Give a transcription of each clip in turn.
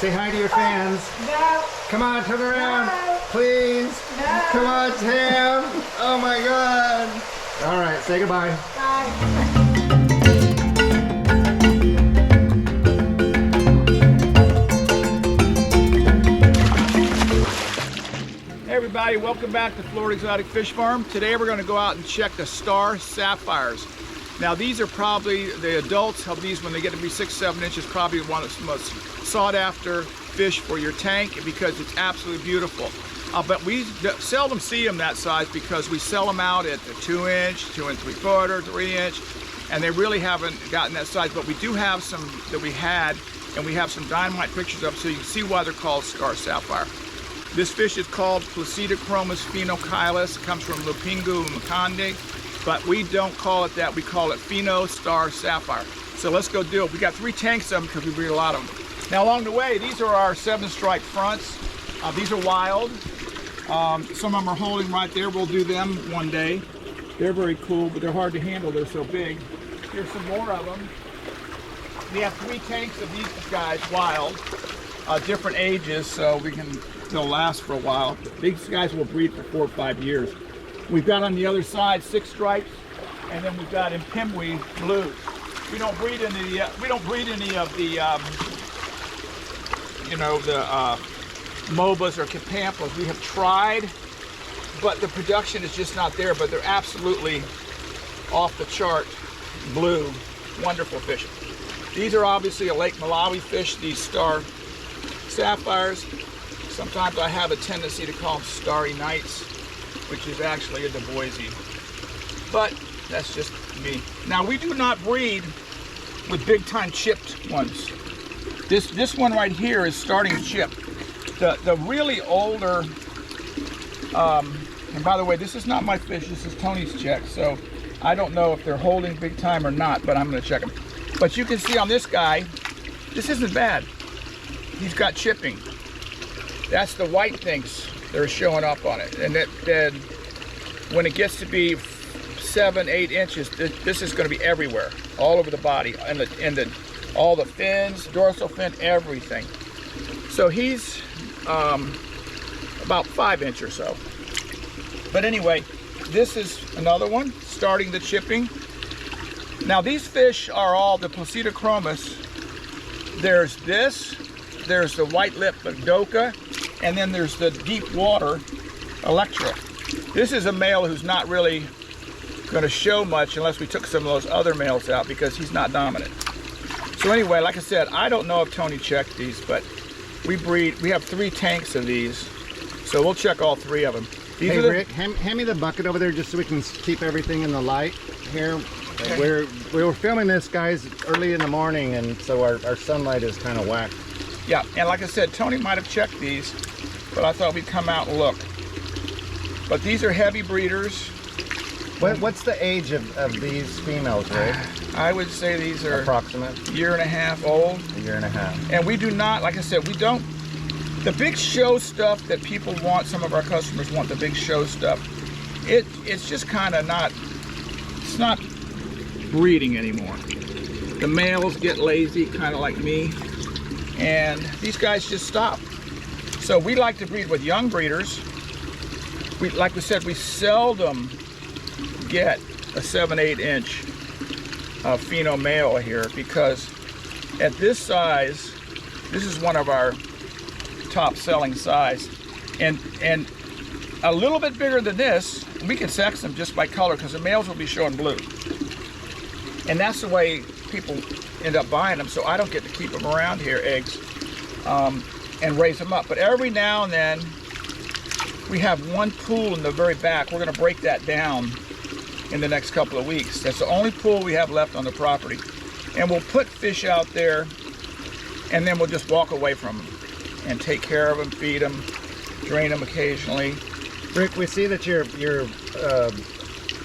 Say hi to your fans. No. Come on, turn around. No. Please. No. Come on, Tam. Oh my God. All right, say goodbye. Bye. Hey everybody, welcome back to Florida Exotic Fish Farm. Today we're going to go out and check the Star Sapphires. Now these are probably, the adults of these when they get to be 6-7 inches, probably one of the most sought after fish for your tank because it's absolutely beautiful. But we seldom see them that size because we sell them out at the 2 inch, 2 3/4, 3 inch, and they really haven't gotten that size. But we do have some that we had, and we have some dynamite pictures of, so you can see why they're called Star Sapphire. This fish is called Placidochromis phenochilus. It comes from Lupingu and Makonde, but we don't call it that. We call it Pheno Star Sapphire. So let's go do it. We got 3 tanks of them because we breed a lot of them. Now along the way, these are our 7-stripe fronts. These are wild. Some of them are holding right there. We'll do them one day. They're very cool, but they're hard to handle. They're so big. Here's some more of them. We have 3 tanks of these guys, wild, different ages, so they'll last for a while. These guys will breed for 4 or 5 years. We've got on the other side 6 stripes, and then we've got Impimwi blues. We don't breed any of the MOBAs or Capampas. We have tried, but the production is just not there. But they're absolutely off the chart blue, wonderful fish. These are obviously a Lake Malawi fish, these Star Sapphires. Sometimes I have a tendency to call them Starry Nights, which is actually a Du Boise. But that's just me. Now we do not breed with big time chipped ones. This one right here is starting to chip. The really older, and by the way, this is not my fish, this is Tony's check, so I don't know if they're holding big time or not, but I'm gonna check them. But you can see on this guy, this isn't bad. He's got chipping. That's the white things that are showing up on it. And then when it gets to be 7-8 inches, this is going to be everywhere, all over the body, and all the fins, dorsal fin, everything. So he's about 5 inch or so. But anyway, this is another one starting the chipping. Now these fish are all the Placidochromis. There's this, there's the white lip Doka, and then there's the deep water Electra. This is a male who's not really going to show much unless we took some of those other males out because he's not dominant. So anyway, like I said, I don't know if Tony checked these, but we have 3 tanks of these, so we'll check all 3 of them. These hey Rick, hand me the bucket over there just so we can keep everything in the light here. Okay. We were filming this, guys, early in the morning, and so our sunlight is kind of whacked. Yeah, and like I said, Tony might have checked these, but I thought we'd come out and look. But these are heavy breeders. What's the age of these females, Rick? I would say these are approximate 1.5 old. 1.5. And we do not, like I said, we don't, the big show stuff that people want, some of our customers want the big show stuff. It's just kind of not, it's not breeding anymore. The males get lazy, kind of like me, and these guys just stop. So we like to breed with young breeders. Like we said, we seldom get a 7-8 inch pheno male here because at this size, this is one of our top selling size, and a little bit bigger than this, we can sex them just by color because the males will be showing blue, and that's the way people end up buying them. So I don't get to keep them around here, eggs, and raise them up. But every now and then we have one pool in the very back. We're going to break that down in the next couple of weeks. That's the only pool we have left on the property, and we'll put fish out there, and then we'll just walk away from them and take care of them, feed them, drain them occasionally. Rick, we see that you're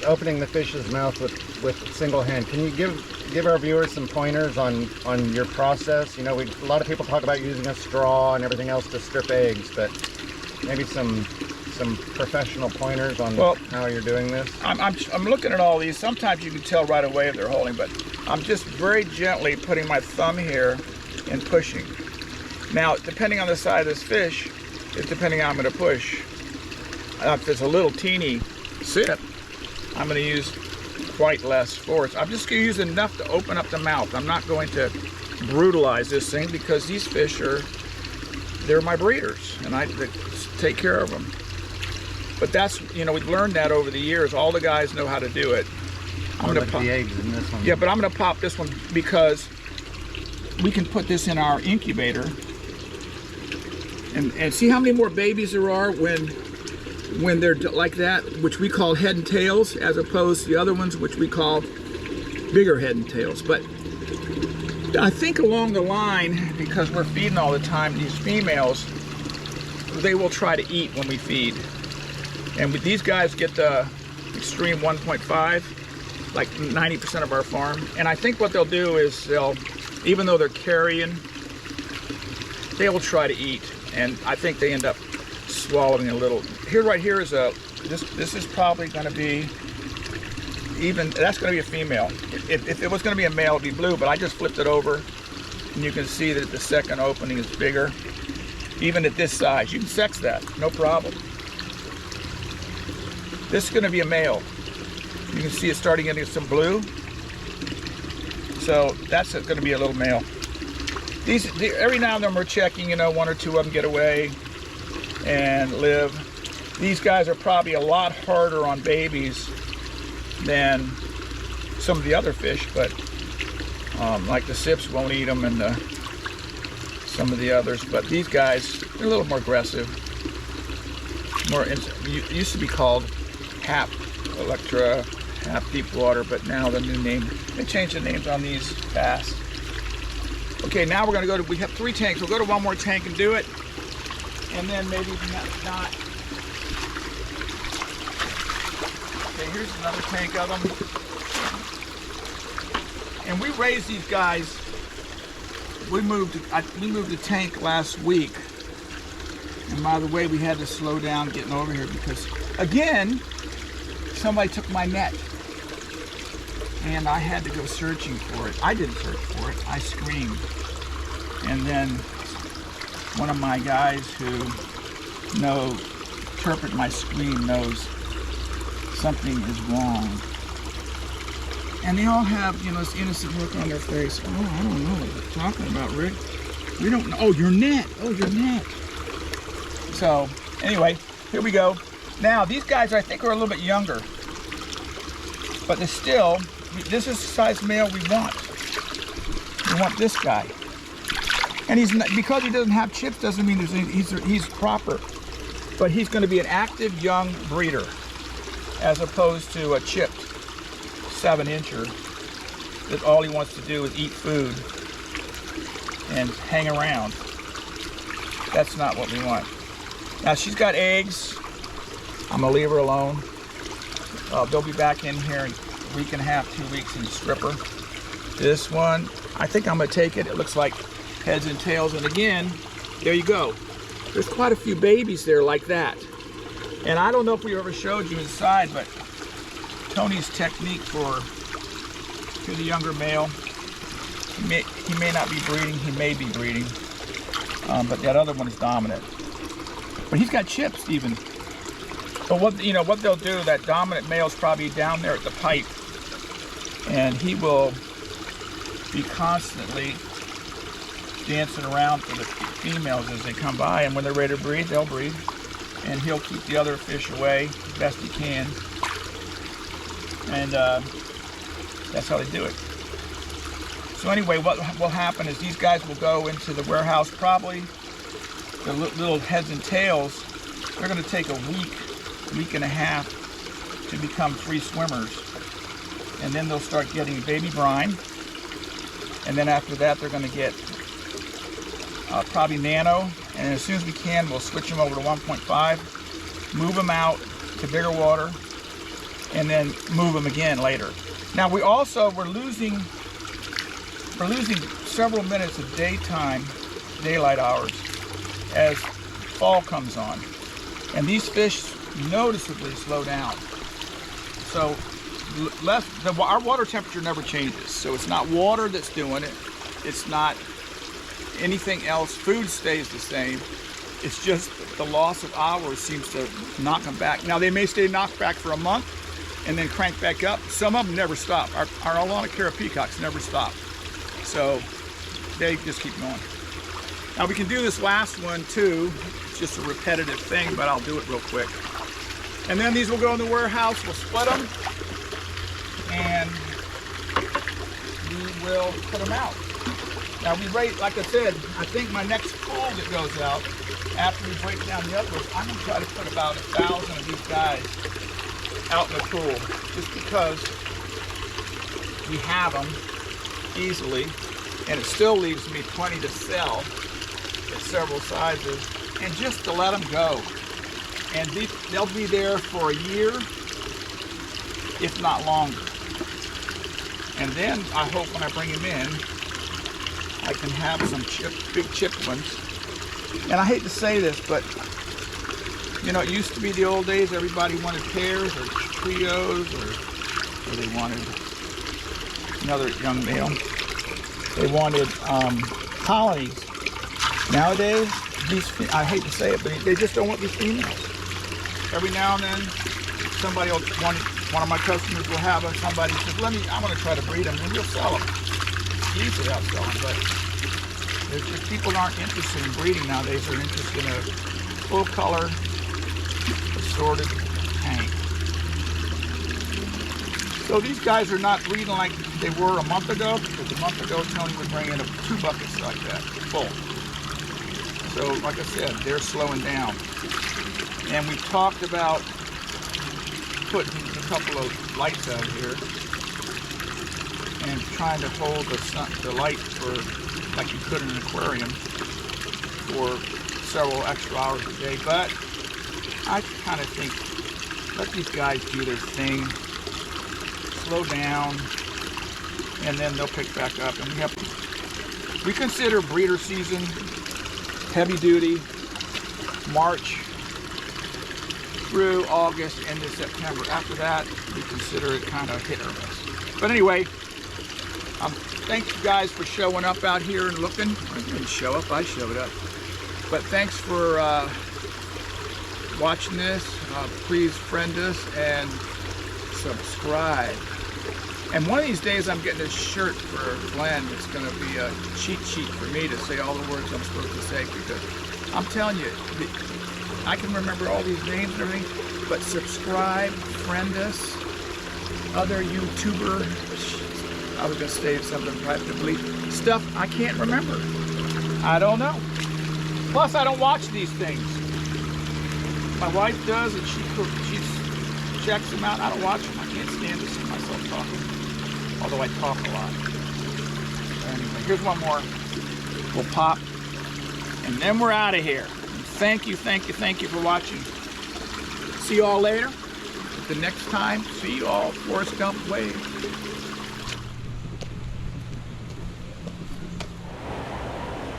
opening the fish's mouth with single hand. Can you give our viewers some pointers on your process? You know, a lot of people talk about using a straw and everything else to strip eggs, but maybe some professional pointers on how you're doing this. I'm looking at all these. Sometimes you can tell right away if they're holding, but I'm just very gently putting my thumb here and pushing. Now, depending on the size of this fish, is depending on how I'm going to push. If it's a little teeny sip, I'm going to use quite less force. I'm just going to use enough to open up the mouth. I'm not going to brutalize this thing because these fish they're my breeders and I take care of them. But that's, you know, we've learned that over the years. All the guys know how to do it. I'm going to pop the eggs in this one. Yeah, but I'm going to pop this one because we can put this in our incubator and see how many more babies there are when they're like that, which we call head and tails, as opposed to the other ones, which we call bigger head and tails. But I think along the line, because we're feeding all the time, these females, they will try to eat when we feed. And with these guys get the extreme 1.5, like 90% of our farm. And I think what they'll do is even though they're carrying, they will try to eat. And I think they end up swallowing a little. Right here is this is probably going to be that's going to be a female. If it was going to be a male, it'd be blue, but I just flipped it over and you can see that the second opening is bigger. Even at this size, you can sex that, no problem. This is going to be a male. You can see it's starting getting some blue. So that's going to be a little male. Every now and then we're checking, you know, one or two of them get away and live. These guys are probably a lot harder on babies than some of the other fish, but like the sips won't eat them and some of the others. But these guys, they're a little more aggressive. It used to be called Hap Electra, Hap Deep Water, but now the new name, they changed the names on these fast. Okay, now we're going to we have 3 tanks. We'll go to one more tank and do it. And then maybe not. Okay, here's another tank of them. And we raised these guys. We moved the tank last week. And by the way, we had to slow down getting over here because, again, somebody took my net. And I had to go searching for it. I didn't search for it. I screamed. And then one of my guys who interpret my scream knows something is wrong. And they all have, you know, this innocent look on their face. Oh, I don't know what you're talking about, Rick. We don't know. Oh, your net. Oh, your net. So, anyway, here we go. Now, these guys, I think, are a little bit younger. But they're still, this is the size male we want. We want this guy. And he's not, because he doesn't have chips doesn't mean he's proper. But he's going to be an active young breeder as opposed to a chipped 7-incher that all he wants to do is eat food and hang around. That's not what we want. Now she's got eggs. I'm going to leave her alone. They'll be back in here in a week and a half, 2 weeks and strip her. This one, I think I'm going to take it. It looks like heads and tails. And again, there you go. There's quite a few babies there like that. And I don't know if we ever showed you inside, but Tony's technique to the younger male, he may not be breeding, he may be breeding, but that other one is dominant. But he's got chips even. But what they'll do, that dominant male's probably down there at the pipe, and he will be constantly dancing around for the females as they come by, and when they're ready to breed, they'll breed, and he'll keep the other fish away as best he can, and that's how they do it. So anyway, what will happen is these guys will go into the warehouse, probably the little heads and tails. They're going to take a week and a half to become free swimmers, and then they'll start getting baby brine, and then after that they're going to get probably nano, and as soon as we can we'll switch them over to 1.5, move them out to bigger water, and then move them again later. Now we're losing several minutes of daylight hours as fall comes on, and these fish noticeably slow down. So our water temperature never changes. So it's not water that's doing it. It's not anything else. Food stays the same. It's just the loss of hours seems to knock them back. Now they may stay knocked back for a month and then crank back up. Some of them never stop. Our Alanacara peacocks never stop. So they just keep going. Now we can do this last one too. It's just a repetitive thing, but I'll do it real quick. And then these will go in the warehouse. We'll split them and we will put them out. Now we rate, like I said, I think my next pool that goes out, after we break down the other ones, I'm going to try to put about 1,000 of these guys out in the pool, just because we have them easily, and it still leaves me plenty to sell at several sizes, and just to let them go. And they'll be there for a year, if not longer. And then I hope when I bring them in, I can have some big chipped ones. And I hate to say this, but you know, it used to be the old days, everybody wanted pairs or trios, or they wanted another young male. They wanted colonies. Nowadays, I hate to say it, but they just don't want these females. Every now and then, somebody will, one of my customers will have somebody says, I want to try to breed them, and we'll sell them. Easily I'll sell them, but if people aren't interested in breeding nowadays, they're interested in a full color, assorted tank. So these guys are not breeding like they were a month ago, because a month ago Tony would bring in 2 buckets like that, full. So like I said, they're slowing down. And we talked about putting a couple of lights out here and trying to hold the light for, like you could in an aquarium, for several extra hours a day. But I kind of think, let these guys do their thing, slow down, and then they'll pick back up. And we consider breeder season heavy duty, March through August, into September. After that, we consider it kind of hit or miss. But anyway, thanks you guys for showing up out here and looking. I didn't show up, I showed up. But thanks for watching this. Please friend us and subscribe. And one of these days I'm getting a shirt for Glenn. It's going to be a cheat sheet for me to say all the words I'm supposed to say, because I'm telling you, I can remember all these names and everything, but subscribe, friend us, other YouTuber, I was going to say something privately, stuff I can't remember. I don't know. Plus, I don't watch these things. My wife does, and she checks them out. I don't watch them. I can't stand to see myself talking, although I talk a lot. Anyway, here's one more. We'll pop, and then we're out of here. Thank you for watching. See you all later. The next time, see you all. Forrest Gump wave.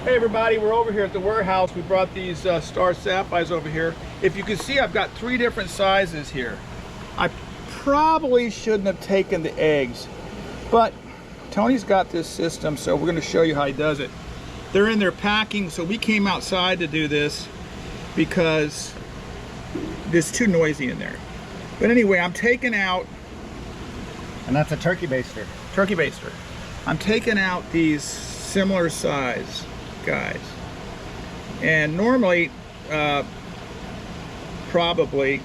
Hey everybody, we're over here at the warehouse. We brought these Star Sapphires over here. If you can see, I've got 3 different sizes here. I probably shouldn't have taken the eggs, but Tony's got this system, so we're going to show you how he does it. They're in there packing, so we came outside to do this because it's too noisy in there. But anyway, I'm taking out, and that's a turkey baster. Turkey baster. I'm taking out these similar size guys, and normally probably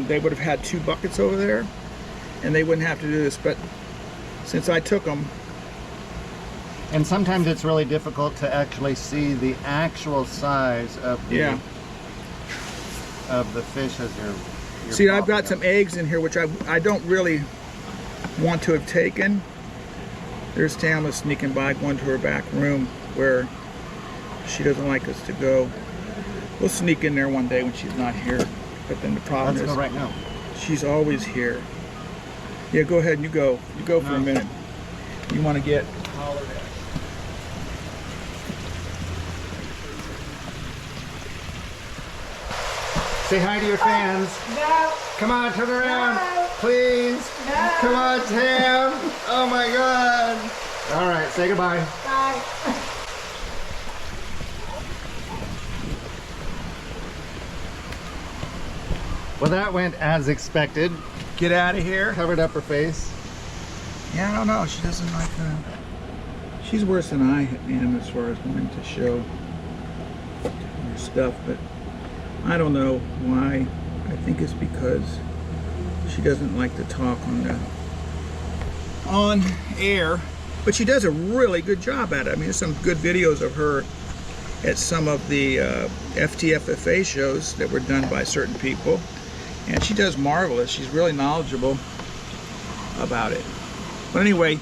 they would have had 2 buckets over there and they wouldn't have to do this, but since I took them. And sometimes it's really difficult to actually see the actual size of the fish as you're see, I've got some eggs in here which I don't really want to have taken. There's Tamla sneaking by, going to her back room where she doesn't like us to go. We'll sneak in there one day when she's not here. But then the problem Let's is, go right now. She's always here. Yeah, go ahead and you go. You go for a minute. You want to get hollered at. Say hi to your fans. No. Come on, turn around. No. Please. No. Come on, Tam. Oh my God. All right, say goodbye. Bye. Well, that went as expected. Get out of here. Covered up her face. Yeah, I don't know. She doesn't like she's worse than I am as far as wanting to show her stuff, but I don't know why. I think it's because she doesn't like to talk on air, but she does a really good job at it. I mean, there's some good videos of her at some of the FTFFA shows that were done by certain people, and she does marvelous. She's really knowledgeable about it. But anyway,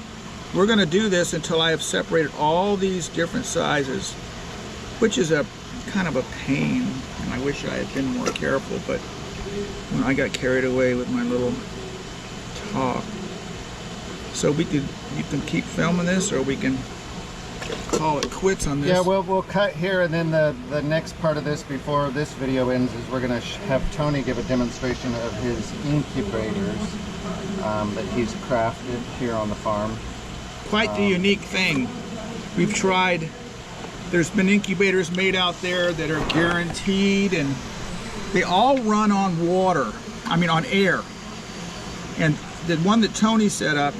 we're going to do this until I have separated all these different sizes, which is a kind of a pain, and I wish I had been more careful, but when I got carried away with my little talk. So you can keep filming this, or we can call it quits on this. Yeah, we'll cut here, and then the next part of this before this video ends is we're going to have Tony give a demonstration of his incubators that he's crafted here on the farm. Quite the unique thing. We've tried, there's been incubators made out there that are guaranteed, and they all run on water, I mean on air. And the one that Tony set up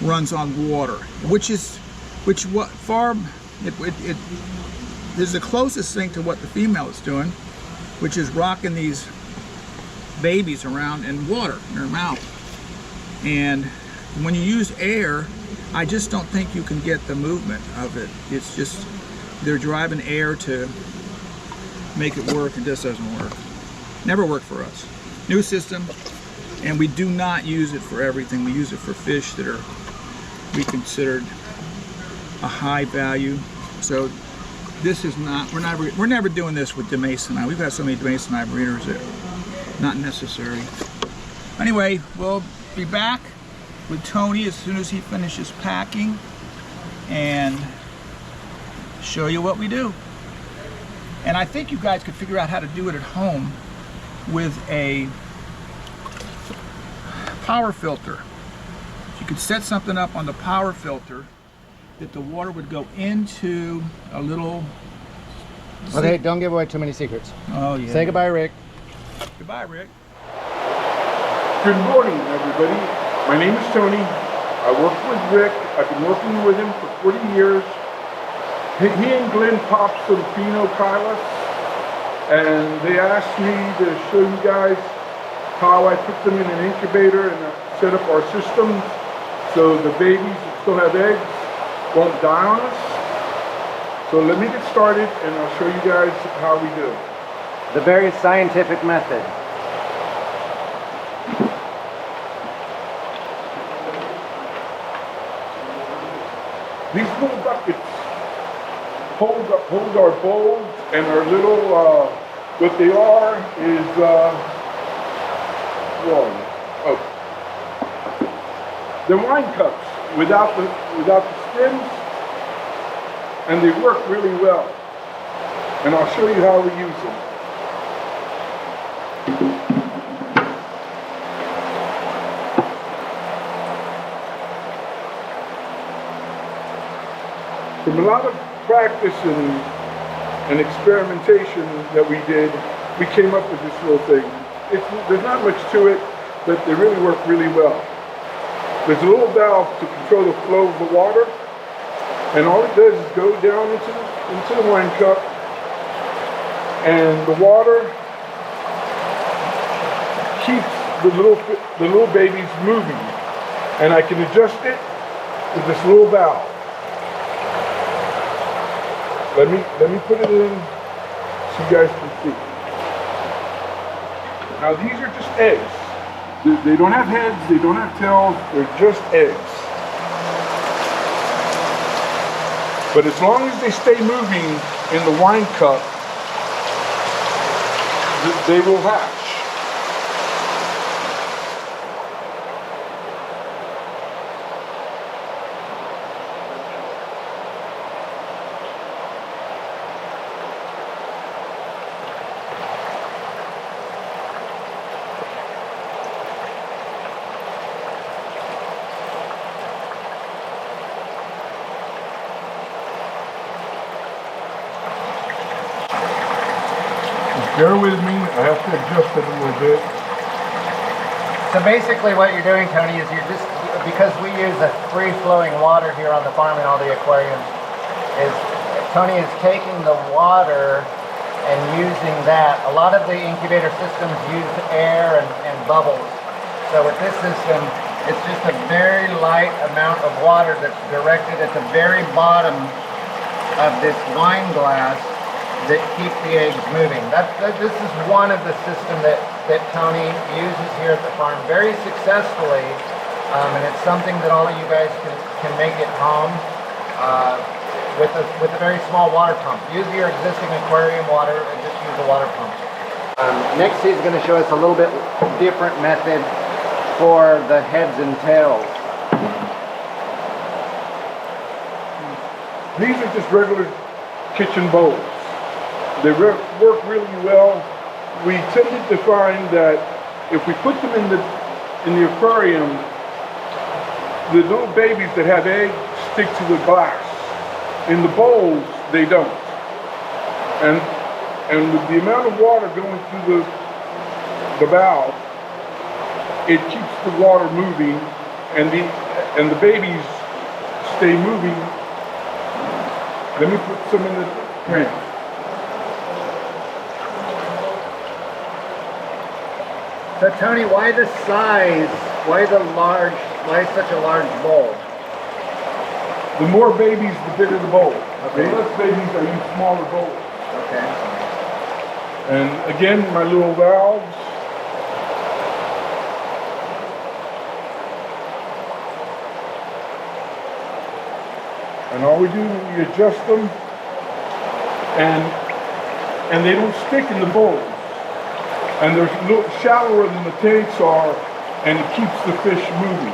runs on water, which is the closest thing to what the female is doing, which is rocking these babies around in water in her mouth. And when you use air, I just don't think you can get the movement of it. It's just, they're driving air to make it work, and this doesn't work. Never worked for us. New system, and we do not use it for everything. We use it for fish that are we considered a high value. So this is not, we're never doing this with Demasoni. We've got so many Demasoni breeders that not necessary. Anyway, we'll be back with Tony as soon as he finishes packing and show you what we do. And I think you guys could figure out how to do it at home with a power filter. You could set something up on the power filter that the water would go into a little... Okay, don't give away too many secrets. Oh, yeah. Say goodbye, Rick. Goodbye, Rick. Good morning, everybody. My name is Tony. I work with Rick. I've been working with him for 40 years. He and Glenn popped some phenochilus, and they asked me to show you guys how I put them in an incubator and set up our system so the babies that still have eggs won't die on us. So let me get started, and I'll show you guys how we do it. The very scientific method. These little buckets hold our bowls and our little, what they are is, they're wine cups without the stems, and they work really well. And I'll show you how we use them. From a lot of practice and experimentation that we did, we came up with this little thing. There's not much to it, but they really work really well. There's a little valve to control the flow of the water, and all it does is go down into the wine cup, and the water keeps the little babies moving, and I can adjust it with this little valve. Let me put it in so you guys can see. Now these are just eggs. They don't have heads, they don't have tails, they're just eggs. But as long as they stay moving in the wine cup, they will hatch. Bear with me, I have to adjust it a little bit. So basically what you're doing, Tony, is you're just, because we use a free-flowing water here on the farm in all the aquariums, is Tony is taking the water and using that. A lot of the incubator systems use air and bubbles. So with this system, it's just a very light amount of water that's directed at the very bottom of this wine glass that keep the eggs moving. This is one of the systems that Tony uses here at the farm very successfully, and it's something that all of you guys can make at home with a very small water pump. Use your existing aquarium water and just use a water pump. Next he's going to show us a little bit different method for the heads and tails. These are just regular kitchen bowls. They work really well. We tended to find that if we put them in the aquarium, the little babies that have eggs stick to the glass. In the bowls, they don't. And with the amount of water going through the valve, it keeps the water moving, and the babies stay moving. Let me put some in the pan. So Tony, why the size? Why such a large bowl? The more babies, the bigger the bowl. Okay. The less babies, I use smaller bowls. Okay. And again, my little valves. And all we do, we adjust them, and they don't stick in the bowls. And they're a little shallower than the tanks are, and it keeps the fish moving.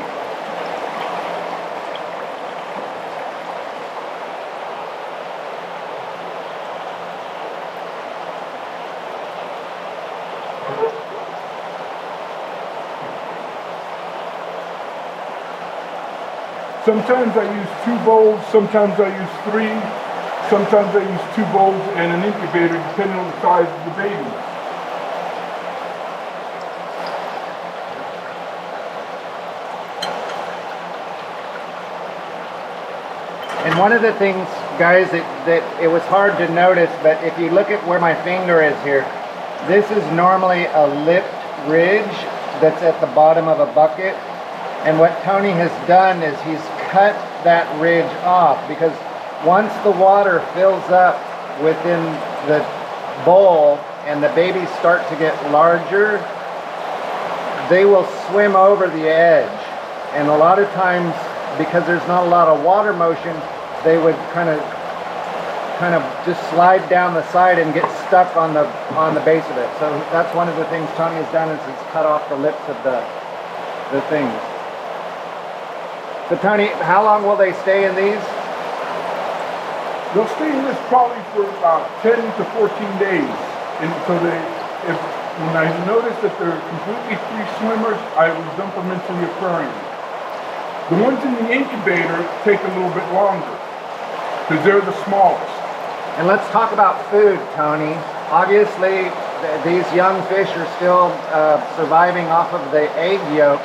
Sometimes I use 2 bowls, sometimes I use 3, sometimes I use 2 bowls and an incubator depending on the size of the baby. And one of the things, guys, that it was hard to notice, but if you look at where my finger is here, this is normally a lipped ridge that's at the bottom of a bucket. And what Tony has done is he's cut that ridge off, because once the water fills up within the bowl and the babies start to get larger, they will swim over the edge. And a lot of times, because there's not a lot of water motion, they would kind of just slide down the side and get stuck on the base of it. So that's one of the things Tony has done, is he's cut off the lips of the things. So Tony, how long will they stay in these? They'll stay in this probably for about 10 to 14 days. And so when I notice that they're completely free swimmers, I will dump them into the aquarium. The ones in the incubator take a little bit longer, because they're the smallest. And let's talk about food, Tony. Obviously, these young fish are still surviving off of the egg yolk.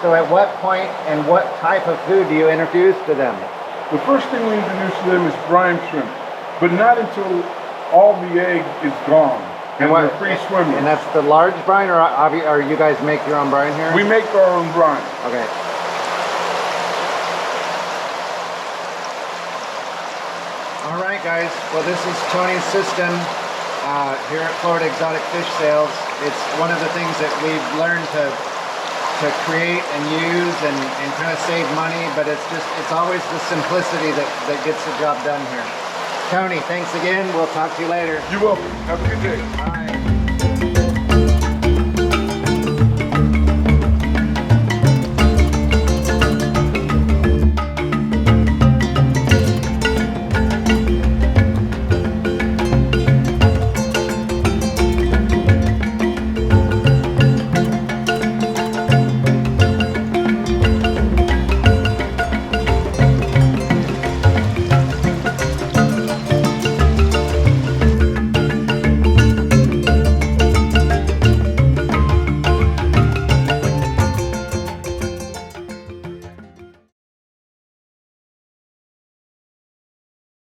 So at what point and what type of food do you introduce to them? The first thing we introduce to them is brine shrimp, but not until all the egg is gone. And they're free swimmers. And that's the large brine, or you guys make your own brine here? We make our own brine. Okay. All right, guys. Well, this is Tony's system here at Florida Exotic Fish Sales. It's one of the things that we've learned to create and use and kind of save money, but it's always the simplicity that gets the job done here. Tony, thanks again. We'll talk to you later. You're welcome. Have a good day. Bye.